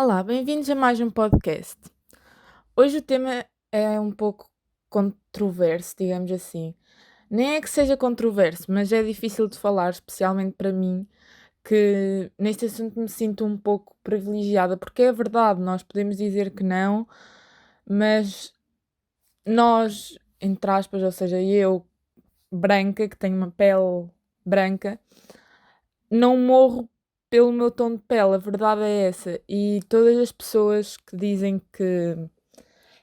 Olá, bem-vindos a mais um podcast. Hoje o tema é um pouco controverso, digamos assim. Nem é que seja controverso, mas é difícil de falar, especialmente para mim, que neste assunto me sinto um pouco privilegiada, porque é verdade, nós podemos dizer que não, mas nós, entre aspas, ou seja, eu, branca, que tenho uma pele branca, não morro pelo meu tom de pele, a verdade é essa. E todas as pessoas que dizem que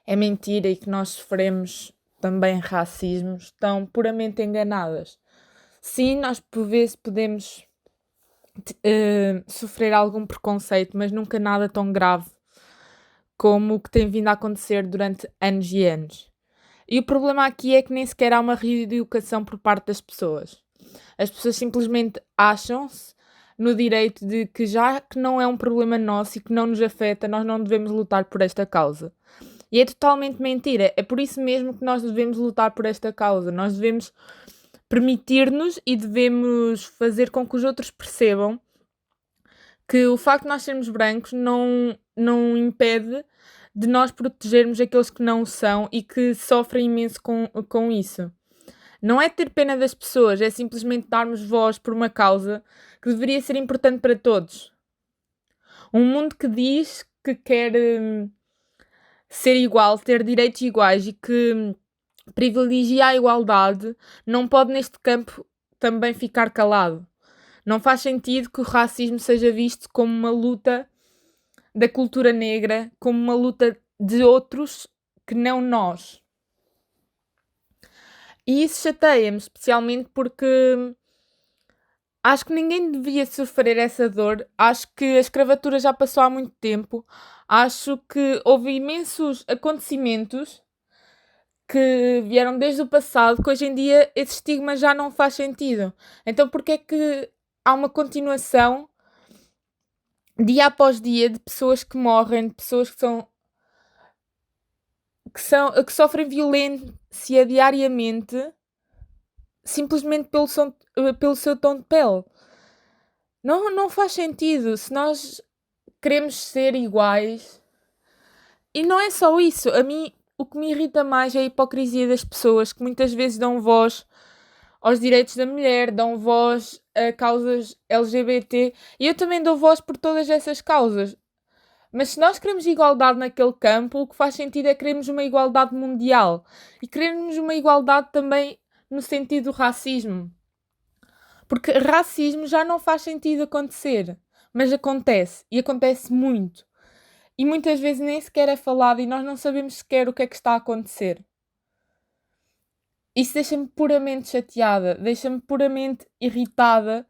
é mentira e que nós sofremos também racismo estão puramente enganadas. Sim, nós por vezes podemos sofrer algum preconceito, mas nunca nada tão grave como o que tem vindo a acontecer durante anos e anos. E o problema aqui é que nem sequer há uma reeducação por parte das pessoas. As pessoas simplesmente acham-se no direito de que já que não é um problema nosso e que não nos afeta, nós não devemos lutar por esta causa. E é totalmente mentira. É por isso mesmo que nós devemos lutar por esta causa. Nós devemos permitir-nos e devemos fazer com que os outros percebam que o facto de nós sermos brancos não impede de nós protegermos aqueles que não são e que sofrem imenso com isso. Não é ter pena das pessoas, é simplesmente darmos voz por uma causa que deveria ser importante para todos. Um mundo que diz que quer ser igual, ter direitos iguais e que privilegia a igualdade, não pode neste campo também ficar calado. Não faz sentido que o racismo seja visto como uma luta da cultura negra, como uma luta de outros que não nós. E isso chateia-me, especialmente porque acho que ninguém devia sofrer essa dor. Acho que a escravatura já passou há muito tempo. Acho que houve imensos acontecimentos que vieram desde o passado, que hoje em dia esse estigma já não faz sentido. Então porque é que há uma continuação dia após dia de pessoas que morrem, de pessoas que sofrem violência diariamente simplesmente pelo seu tom de pele? Não faz sentido. Se nós queremos ser iguais. E não é só isso. A mim, o que me irrita mais é a hipocrisia das pessoas que muitas vezes dão voz aos direitos da mulher, dão voz a causas LGBT. E eu também dou voz por todas essas causas. Mas se nós queremos igualdade naquele campo, o que faz sentido é queremos uma igualdade mundial. E queremos uma igualdade também no sentido do racismo. Porque racismo já não faz sentido acontecer. Mas acontece. E acontece muito. E muitas vezes nem sequer é falado e nós não sabemos sequer o que é que está a acontecer. Isso deixa-me puramente chateada, deixa-me puramente irritada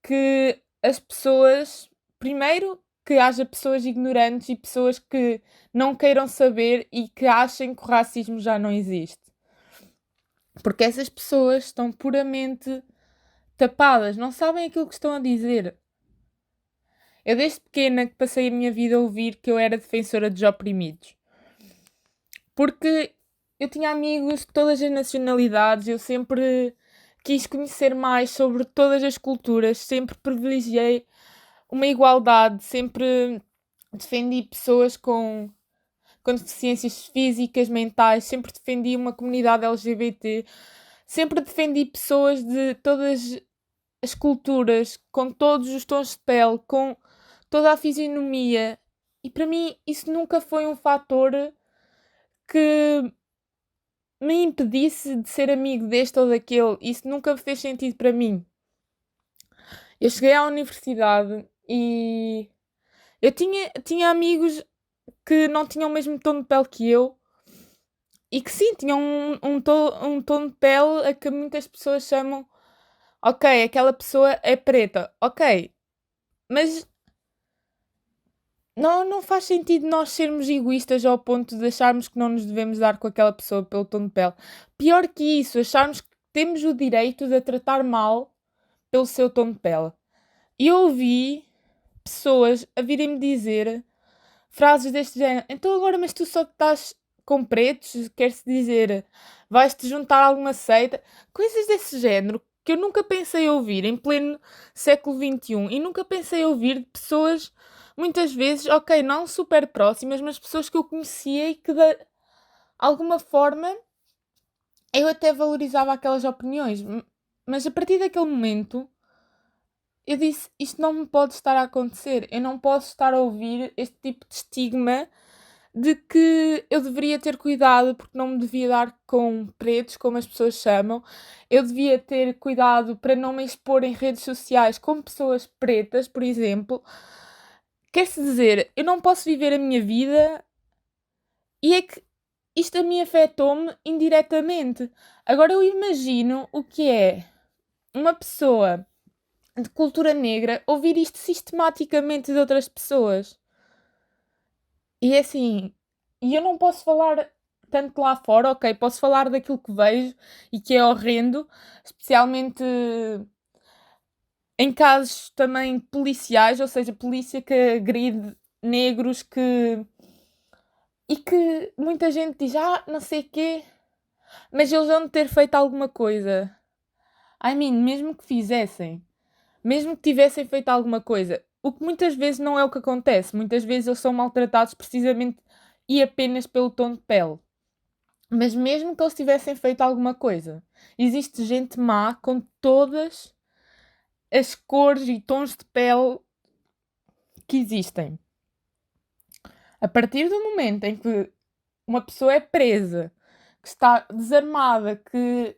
que as pessoas, primeiro, que haja pessoas ignorantes e pessoas que não queiram saber e que achem que o racismo já não existe. Porque essas pessoas estão puramente tapadas, não sabem aquilo que estão a dizer. Eu desde pequena que passei a minha vida a ouvir que eu era defensora dos oprimidos. Porque eu tinha amigos de todas as nacionalidades, eu sempre quis conhecer mais sobre todas as culturas, sempre privilegiei uma igualdade, sempre defendi pessoas com deficiências físicas, mentais, sempre defendi uma comunidade LGBT, sempre defendi pessoas de todas as culturas, com todos os tons de pele, com toda a fisionomia. E para mim isso nunca foi um fator que me impedisse de ser amigo deste ou daquele. Isso nunca fez sentido para mim. Eu cheguei à universidade e eu tinha amigos que não tinham o mesmo tom de pele que eu e que sim, tinham um tom de pele a que muitas pessoas chamam ok, aquela pessoa é preta, ok, mas não faz sentido nós sermos egoístas ao ponto de acharmos que não nos devemos dar com aquela pessoa pelo tom de pele. Pior que isso, acharmos que temos o direito de a tratar mal pelo seu tom de pele. E eu ouvi pessoas a virem-me dizer frases deste género. Então agora, mas tu só estás com pretos? Quer-se dizer, vais-te juntar a alguma seita? Coisas desse género que eu nunca pensei ouvir em pleno século XXI. E nunca pensei ouvir de pessoas muitas vezes, ok, não super próximas, mas pessoas que eu conhecia e que de alguma forma eu até valorizava aquelas opiniões. Mas a partir daquele momento eu disse: isto não me pode estar a acontecer. Eu não posso estar a ouvir este tipo de estigma de que eu deveria ter cuidado porque não me devia dar com pretos, como as pessoas chamam. Eu devia ter cuidado para não me expor em redes sociais com pessoas pretas, por exemplo. Quer-se dizer, eu não posso viver a minha vida e é que isto a mim afetou-me indiretamente. Agora eu imagino o que é uma pessoa de cultura negra ouvir isto sistematicamente de outras pessoas. E é assim, e eu não posso falar tanto lá fora, ok, posso falar daquilo que vejo e que é horrendo, especialmente em casos também policiais, ou seja, polícia que agride negros e que muita gente diz, não sei quê, mas eles vão ter feito alguma coisa. Mesmo que fizessem, mesmo que tivessem feito alguma coisa, o que muitas vezes não é o que acontece. Muitas vezes eles são maltratados precisamente e apenas pelo tom de pele. Mas mesmo que eles tivessem feito alguma coisa, existe gente má com todas as cores e tons de pele que existem. A partir do momento em que uma pessoa é presa, que está desarmada, que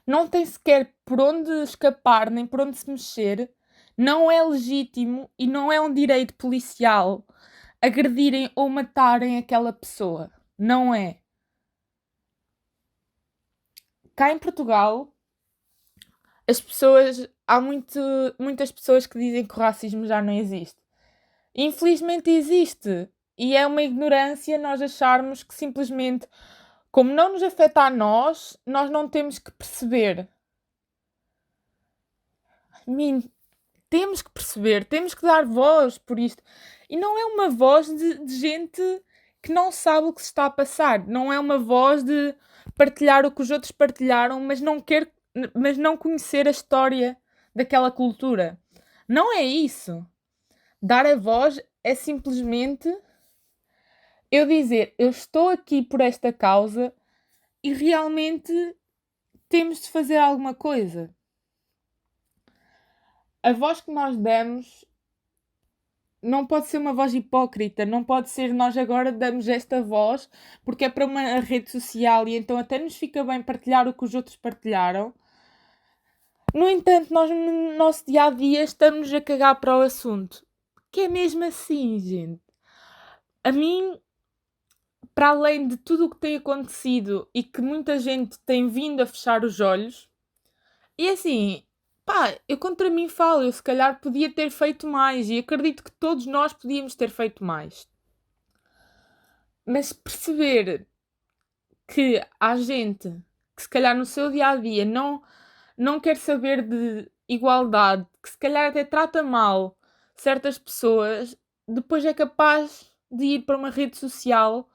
não tem sequer por onde escapar nem por onde se mexer, não é legítimo e não é um direito policial agredirem ou matarem aquela pessoa. Não é. Cá em Portugal, há muitas pessoas que dizem que o racismo já não existe. Infelizmente existe. E é uma ignorância nós acharmos que simplesmente, como não nos afeta a nós não temos que perceber. Mim, temos que perceber, temos que dar voz por isto. E não é uma voz de gente que não sabe o que se está a passar. Não é uma voz de partilhar o que os outros partilharam, mas não conhecer a história daquela cultura. Não é isso. Dar a voz é simplesmente eu dizer, eu estou aqui por esta causa e realmente temos de fazer alguma coisa. A voz que nós damos não pode ser uma voz hipócrita, não pode ser nós agora damos esta voz porque é para uma rede social e então até nos fica bem partilhar o que os outros partilharam. No entanto, nós no nosso dia a dia estamos a cagar para o assunto. Que é mesmo assim, gente. A mim, para além de tudo o que tem acontecido e que muita gente tem vindo a fechar os olhos, e assim, pá, eu contra mim falo, eu se calhar podia ter feito mais e acredito que todos nós podíamos ter feito mais. Mas perceber que há gente que se calhar no seu dia a dia não quer saber de igualdade, que se calhar até trata mal certas pessoas, depois é capaz de ir para uma rede social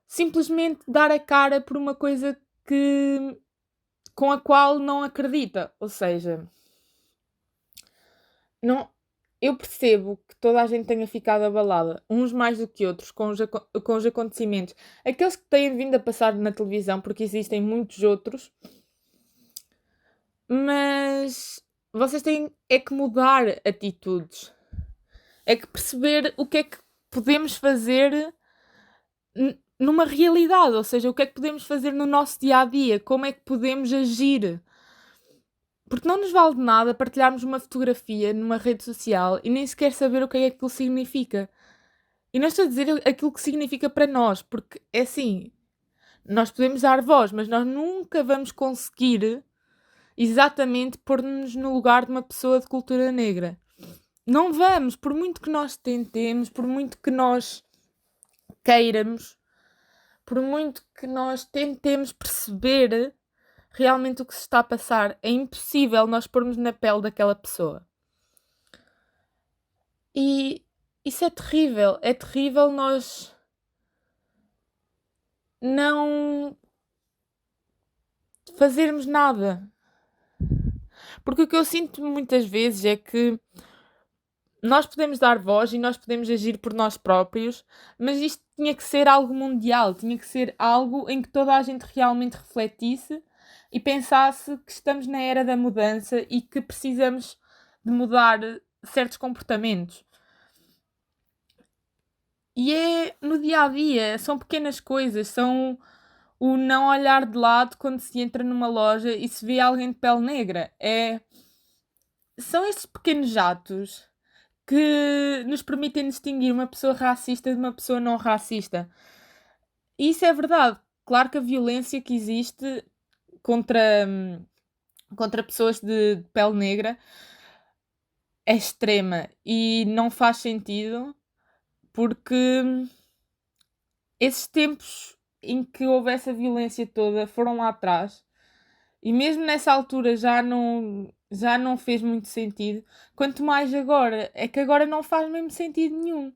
simplesmente dar a cara por uma coisa com a qual não acredita. Ou seja, não, eu percebo que toda a gente tenha ficado abalada, uns mais do que outros, com os acontecimentos. Aqueles que têm vindo a passar na televisão, porque existem muitos outros, mas vocês têm é que mudar atitudes. É que perceber o que é que podemos fazer numa realidade, ou seja, o que é que podemos fazer no nosso dia a dia, como é que podemos agir. Porque não nos vale de nada partilharmos uma fotografia numa rede social e nem sequer saber o que é que aquilo significa. E não estou a dizer aquilo que significa para nós, porque é assim, nós podemos dar voz, mas nós nunca vamos conseguir exatamente pôr-nos no lugar de uma pessoa de cultura negra. Não vamos, por muito que nós tentemos, por muito que nós queiramos, por muito que nós tentemos perceber realmente o que se está a passar, é impossível nós pormos na pele daquela pessoa. E isso é terrível nós não fazermos nada. Porque o que eu sinto muitas vezes é que nós podemos dar voz e nós podemos agir por nós próprios, mas isto tinha que ser algo mundial, tinha que ser algo em que toda a gente realmente refletisse e pensasse que estamos na era da mudança e que precisamos de mudar certos comportamentos. E é no dia a dia, são pequenas coisas, são o não olhar de lado quando se entra numa loja e se vê alguém de pele negra. São estes pequenos atos que nos permitem distinguir uma pessoa racista de uma pessoa não racista. E isso é verdade. Claro que a violência que existe contra, contra pessoas de pele negra é extrema e não faz sentido porque esses tempos em que houve essa violência toda foram lá atrás e mesmo nessa altura já não fez muito sentido. Quanto mais agora, é que agora não faz mesmo sentido nenhum.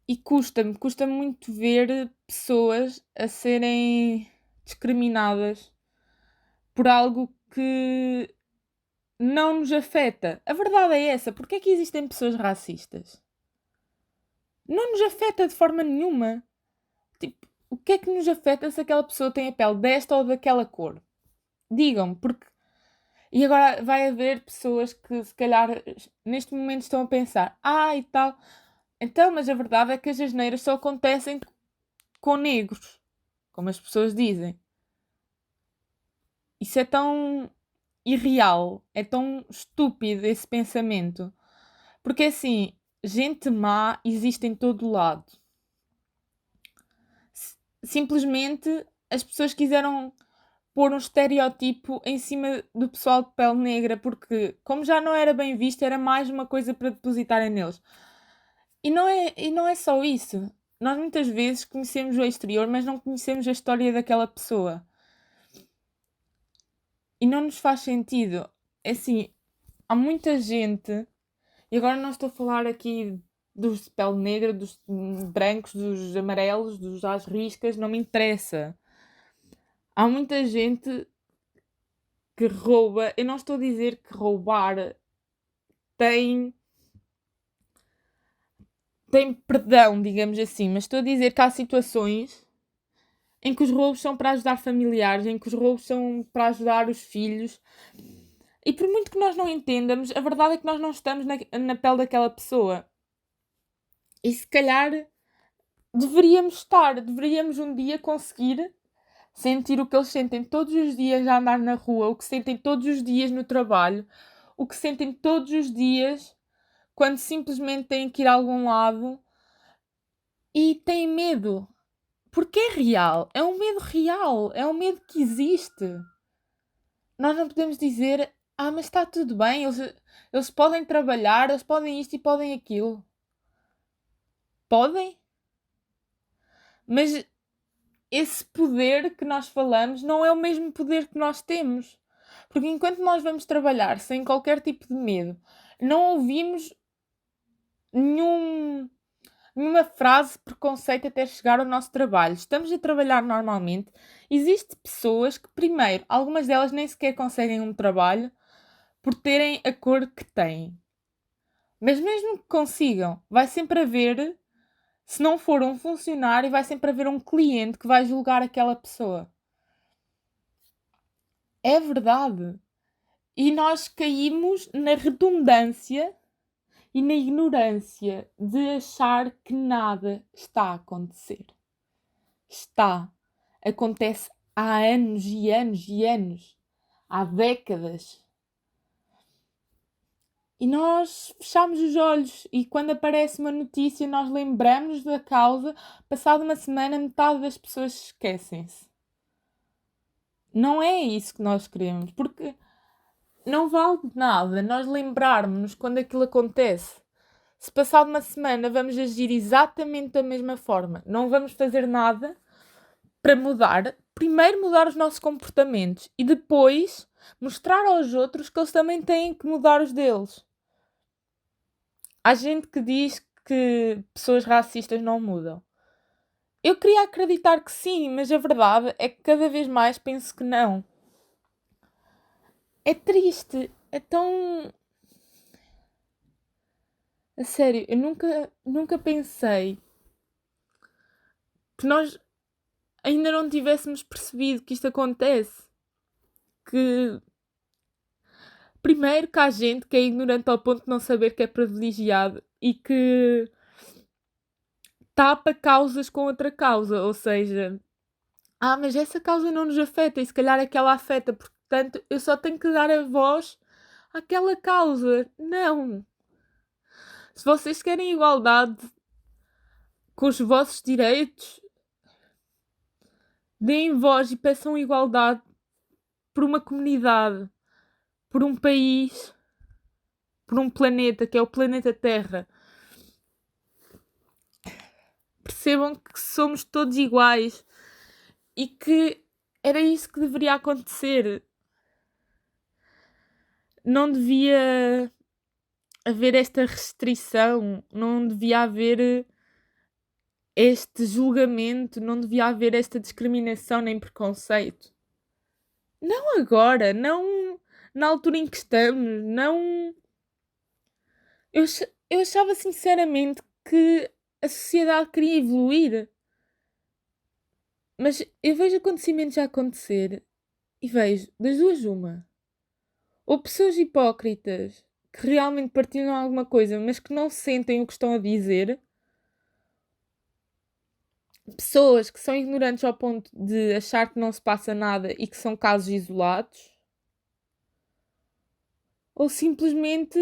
E custa-me muito ver pessoas a serem discriminadas por algo que não nos afeta. A verdade é essa. Porque é que existem pessoas racistas? Não nos afeta de forma nenhuma. Tipo, o que é que nos afeta se aquela pessoa tem a pele desta ou daquela cor? Digam-me, porque. E agora vai haver pessoas que se calhar neste momento estão a pensar, e tal. Então, mas a verdade é que as asneiras só acontecem com negros, como as pessoas dizem. Isso é tão irreal, é tão estúpido esse pensamento. Porque assim, gente má existe em todo lado. Simplesmente as pessoas quiseram pôr um estereótipo em cima do pessoal de pele negra, porque como já não era bem visto, era mais uma coisa para depositarem neles. E não é só isso. Nós muitas vezes conhecemos o exterior, mas não conhecemos a história daquela pessoa. E não nos faz sentido. É assim, há muita gente, e agora não estou a falar aqui dos de pele negra, dos brancos, dos amarelos, dos às riscas, não me interessa. Há muita gente que rouba. Eu não estou a dizer que roubar tem, tem perdão, digamos assim, mas estou a dizer que há situações em que os roubos são para ajudar familiares, em que os roubos são para ajudar os filhos. E por muito que nós não entendamos, a verdade é que nós não estamos na pele daquela pessoa. E se calhar deveríamos um dia conseguir sentir o que eles sentem todos os dias a andar na rua, o que sentem todos os dias no trabalho, o que sentem todos os dias quando simplesmente têm que ir a algum lado e têm medo. Porque é real, é um medo real, é um medo que existe. Nós não podemos dizer, mas está tudo bem, eles podem trabalhar, eles podem isto e podem aquilo. Podem, mas esse poder que nós falamos não é o mesmo poder que nós temos. Porque enquanto nós vamos trabalhar sem qualquer tipo de medo, não ouvimos nenhum, nenhuma frase de preconceito até chegar ao nosso trabalho. Estamos a trabalhar normalmente. Existem pessoas que, primeiro, algumas delas nem sequer conseguem um trabalho por terem a cor que têm. Mas mesmo que consigam, vai sempre haver, se não for um funcionário, vai sempre haver um cliente que vai julgar aquela pessoa. É verdade. E nós caímos na redundância e na ignorância de achar que nada está a acontecer. Está. Acontece há anos e anos e anos. Há décadas. E nós fechamos os olhos e quando aparece uma notícia nós lembramos da causa, passada uma semana metade das pessoas esquecem-se. Não é isso que nós queremos, porque não vale de nada nós lembrarmos quando aquilo acontece. Se passado uma semana vamos agir exatamente da mesma forma, não vamos fazer nada para mudar, primeiro mudar os nossos comportamentos e depois mostrar aos outros que eles também têm que mudar os deles. Há gente que diz que pessoas racistas não mudam. Eu queria acreditar que sim, mas a verdade é que cada vez mais penso que não. É triste, é tão. A sério, eu nunca pensei que nós ainda não tivéssemos percebido que isto acontece. Que primeiro que há gente que é ignorante ao ponto de não saber que é privilegiado e que tapa causas com outra causa, ou seja, mas essa causa não nos afeta e se calhar aquela afeta, portanto eu só tenho que dar a voz àquela causa. Não! Se vocês querem igualdade com os vossos direitos, deem voz e peçam igualdade por uma comunidade, por um país, por um planeta, que é o planeta Terra. Percebam que somos todos iguais e que era isso que deveria acontecer. Não devia haver esta restrição, não devia haver este julgamento, não devia haver esta discriminação nem preconceito. Não agora, não na altura em que estamos, não. Eu achava sinceramente que a sociedade queria evoluir, mas eu vejo acontecimentos a acontecer e vejo das duas uma. Ou pessoas hipócritas que realmente partilham alguma coisa, mas que não sentem o que estão a dizer. Pessoas que são ignorantes ao ponto de achar que não se passa nada e que são casos isolados. Ou simplesmente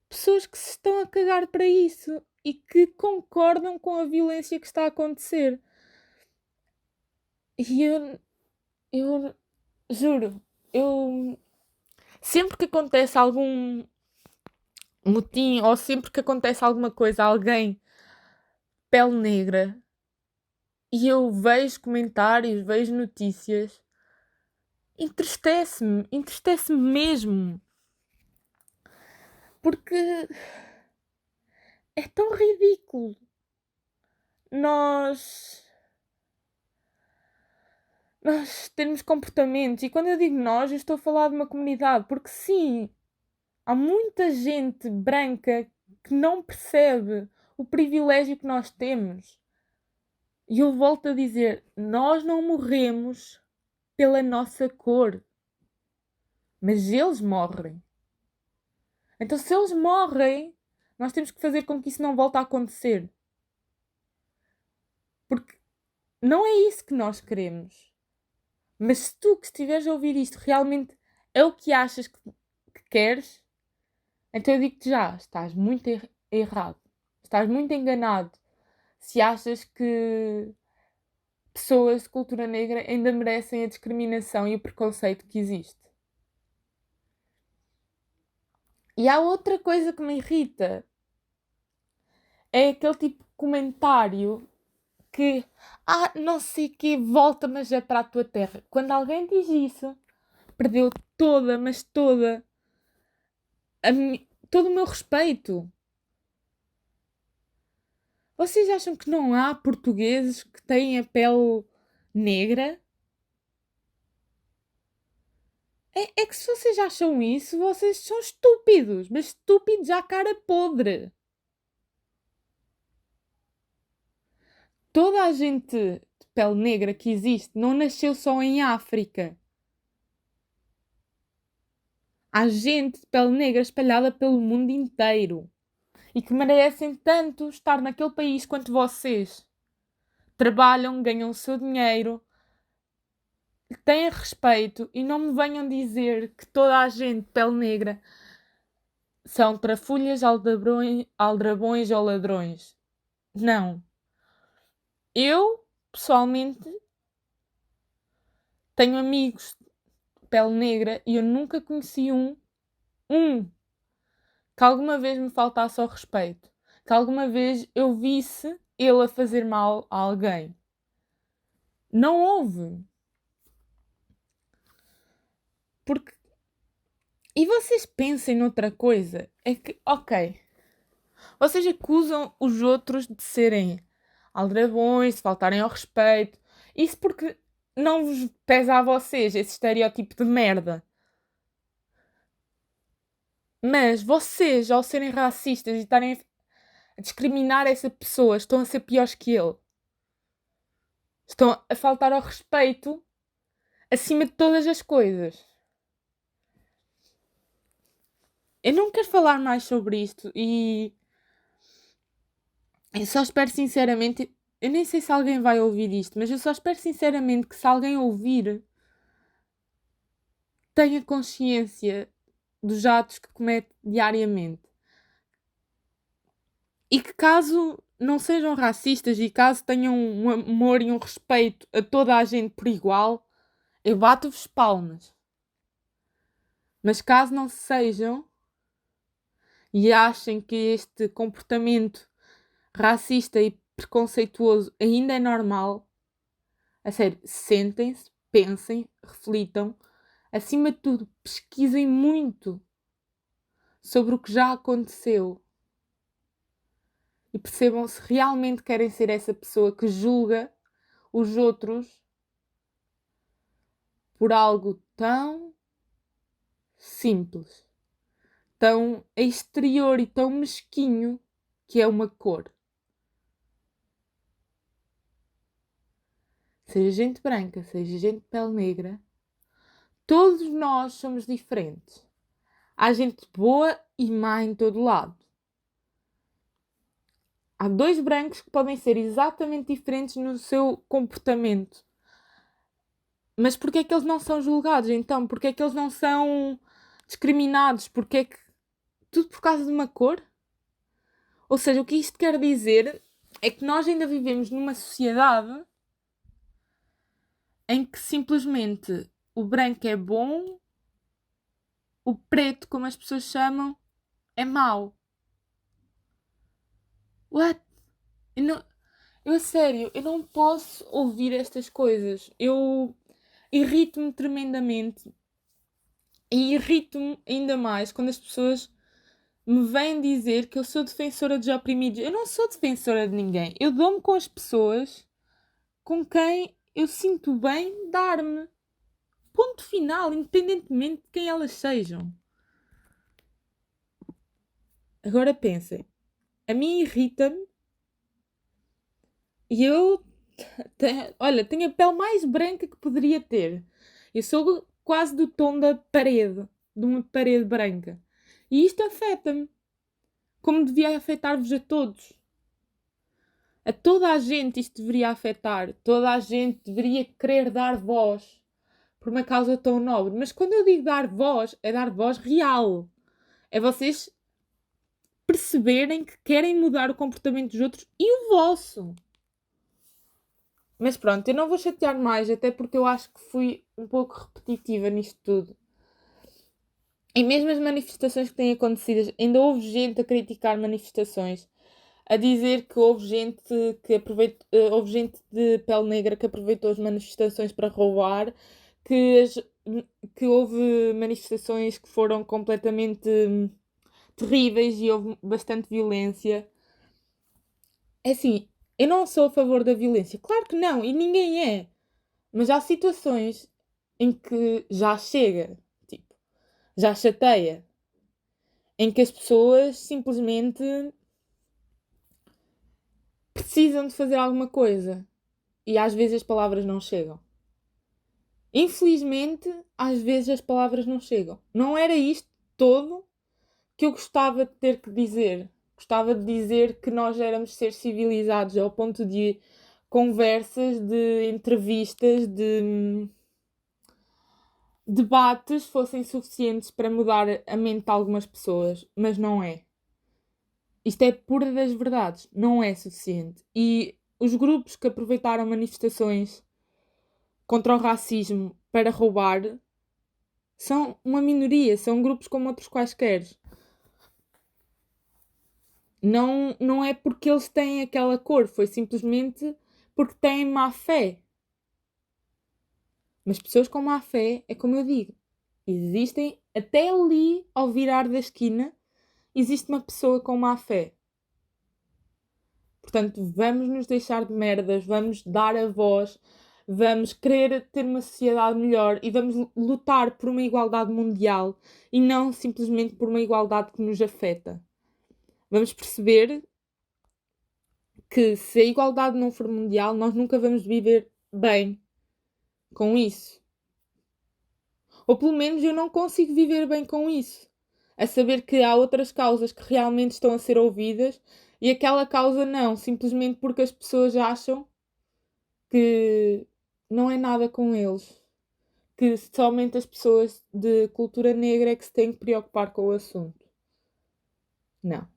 pessoas que se estão a cagar para isso e que concordam com a violência que está a acontecer. E eu juro, eu sempre que acontece algum motim ou sempre que acontece alguma coisa a alguém pele negra e eu vejo comentários, vejo notícias, entristece-me mesmo. Porque é tão ridículo. Nós temos comportamentos, e quando eu digo nós, eu estou a falar de uma comunidade, porque sim, há muita gente branca que não percebe o privilégio que nós temos. E eu volto a dizer, nós não morremos pela nossa cor, mas eles morrem. Então, se eles morrem, nós temos que fazer com que isso não volte a acontecer. Porque não é isso que nós queremos. Mas se tu que estiveres a ouvir isto realmente é o que achas que queres, então eu digo-te já, estás muito errado. Estás muito enganado se achas que pessoas de cultura negra ainda merecem a discriminação e o preconceito que existe. E há outra coisa que me irrita. É aquele tipo de comentário que, não sei o quê, volta, mas é para a tua terra. Quando alguém diz isso, perdeu toda, mas toda, todo o meu respeito. Vocês acham que não há portugueses que têm a pele negra? É que se vocês acham isso, vocês são estúpidos, mas estúpidos à cara podre. Toda a gente de pele negra que existe não nasceu só em África. Há gente de pele negra espalhada pelo mundo inteiro e que merecem tanto estar naquele país quanto vocês. Trabalham, ganham o seu dinheiro, têm respeito e não me venham dizer que toda a gente de pele negra são trafulhas, aldrabões ou ladrões. Não. Eu, pessoalmente, tenho amigos de pele negra e eu nunca conheci um que alguma vez me faltasse ao respeito, que alguma vez eu visse ele a fazer mal a alguém. Não houve. Porque. E vocês pensem noutra coisa. É que, ok. Vocês acusam os outros de serem aldrabões, de faltarem ao respeito. Isso porque não vos pesa a vocês esse estereótipo de merda. Mas vocês, ao serem racistas e estarem a discriminar essa pessoa, estão a ser piores que ele. Estão a faltar ao respeito acima de todas as coisas. Eu não quero falar mais sobre isto e eu só espero sinceramente. Eu nem sei se alguém vai ouvir isto, mas eu só espero sinceramente que se alguém ouvir, tenha consciência dos atos que comete diariamente. E que caso não sejam racistas e caso tenham um amor e um respeito a toda a gente por igual, eu bato-vos palmas. Mas caso não sejam e achem que este comportamento racista e preconceituoso ainda é normal, a sério, sentem-se, pensem, reflitam, acima de tudo, pesquisem muito sobre o que já aconteceu e percebam se realmente querem ser essa pessoa que julga os outros por algo tão simples, tão exterior e tão mesquinho que é uma cor. Seja gente branca, seja gente de pele negra, todos nós somos diferentes. Há gente boa e má em todo lado. Há dois brancos que podem ser exatamente diferentes no seu comportamento. Mas porquê é que eles não são julgados, então? Porquê é que eles não são discriminados? Porquê é que... Tudo por causa de uma cor? Ou seja, o que isto quer dizer é que nós ainda vivemos numa sociedade em que simplesmente o branco é bom, o preto, como as pessoas chamam, é mau. What? Eu, a sério, eu não posso ouvir estas coisas. Eu irrito-me tremendamente e irrito-me ainda mais quando as pessoas me vêm dizer que eu sou defensora dos oprimidos. Eu não sou defensora de ninguém. Eu dou-me com as pessoas com quem eu sinto bem dar-me. Ponto final, independentemente de quem elas sejam. Agora pensem, a mim irrita-me e eu tenho a pele mais branca que poderia ter. Eu sou quase do tom da parede, de uma parede branca. E isto afeta-me, como devia afetar-vos a todos. A toda a gente isto deveria afetar. Toda a gente deveria querer dar voz por uma causa tão nobre. Mas quando eu digo dar voz, é dar voz real. É vocês perceberem que querem mudar o comportamento dos outros e o vosso. Mas pronto, eu não vou chatear mais, até porque eu acho que fui um pouco repetitiva nisto tudo. E mesmo as manifestações que têm acontecido, ainda houve gente a criticar manifestações, a dizer que houve gente houve gente de pele negra que aproveitou as manifestações para roubar, que, que houve manifestações que foram completamente terríveis e houve bastante violência. É assim, eu não sou a favor da violência. Claro que não, e ninguém é. Mas há situações em que já chega, tipo, já chateia. Em que as pessoas simplesmente precisam de fazer alguma coisa. E às vezes as palavras não chegam. Infelizmente, às vezes as palavras não chegam. Não era isto todo que eu gostava de ter que dizer. Gostava de dizer que nós éramos seres civilizados ao ponto de conversas, de entrevistas, de debates fossem suficientes para mudar a mente de algumas pessoas, mas não é. Isto é pura das verdades, não é suficiente. E os grupos que aproveitaram manifestações contra o racismo para roubar são uma minoria, são grupos como outros quaisquer. Não é porque eles têm aquela cor, foi simplesmente porque têm má fé. Mas pessoas com má fé, é como eu digo, existem até ali, ao virar da esquina, existe uma pessoa com má fé. Portanto, vamos nos deixar de merdas, vamos dar a voz, vamos querer ter uma sociedade melhor e vamos lutar por uma igualdade mundial e não simplesmente por uma igualdade que nos afeta. Vamos perceber que se a igualdade não for mundial, nós nunca vamos viver bem com isso. Ou pelo menos eu não consigo viver bem com isso. A saber que há outras causas que realmente estão a ser ouvidas e aquela causa não, simplesmente porque as pessoas acham que não é nada com eles. Que somente as pessoas de cultura negra é que se têm que preocupar com o assunto. Não.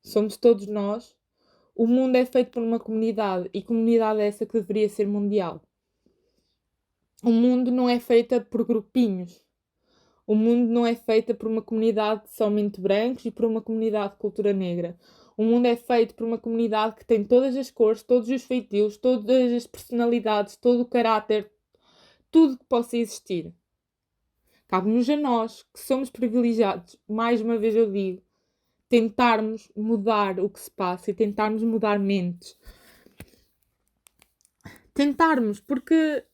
Somos todos nós. O mundo é feito por uma comunidade e comunidade é essa que deveria ser mundial. O mundo não é feita por grupinhos. O mundo não é feita por uma comunidade de somente brancos e por uma comunidade de cultura negra. O mundo é feito por uma comunidade que tem todas as cores, todos os feitios, todas as personalidades, todo o caráter, tudo que possa existir. Cabe-nos a nós, que somos privilegiados, mais uma vez eu digo, tentarmos mudar o que se passa e tentarmos mudar mentes. Tentarmos, porque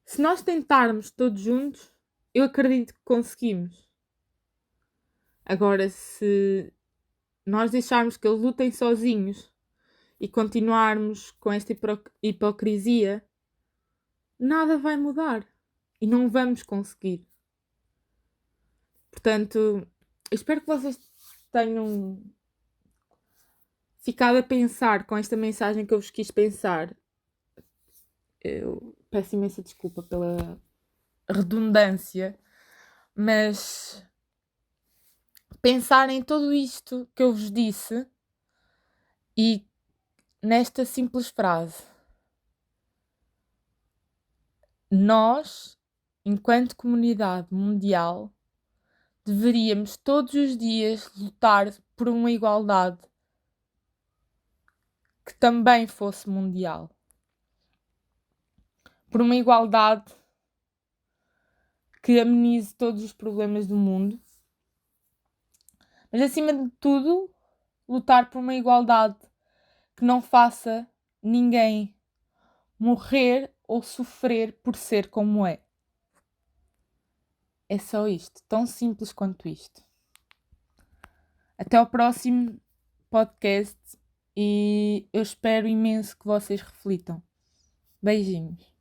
se nós tentarmos todos juntos, eu acredito que conseguimos. Agora, se nós deixarmos que eles lutem sozinhos e continuarmos com esta hipocrisia, nada vai mudar e não vamos conseguir. Portanto, eu espero que vocês tenham ficado a pensar com esta mensagem que eu vos quis pensar. Eu peço imensa desculpa pela redundância, mas pensar em tudo isto que eu vos disse e nesta simples frase. Nós, enquanto comunidade mundial, deveríamos todos os dias lutar por uma igualdade que também fosse mundial. Por uma igualdade que amenize todos os problemas do mundo. Mas, acima de tudo, lutar por uma igualdade que não faça ninguém morrer ou sofrer por ser como é. É só isto, tão simples quanto isto. Até ao próximo podcast e eu espero imenso que vocês reflitam. Beijinhos.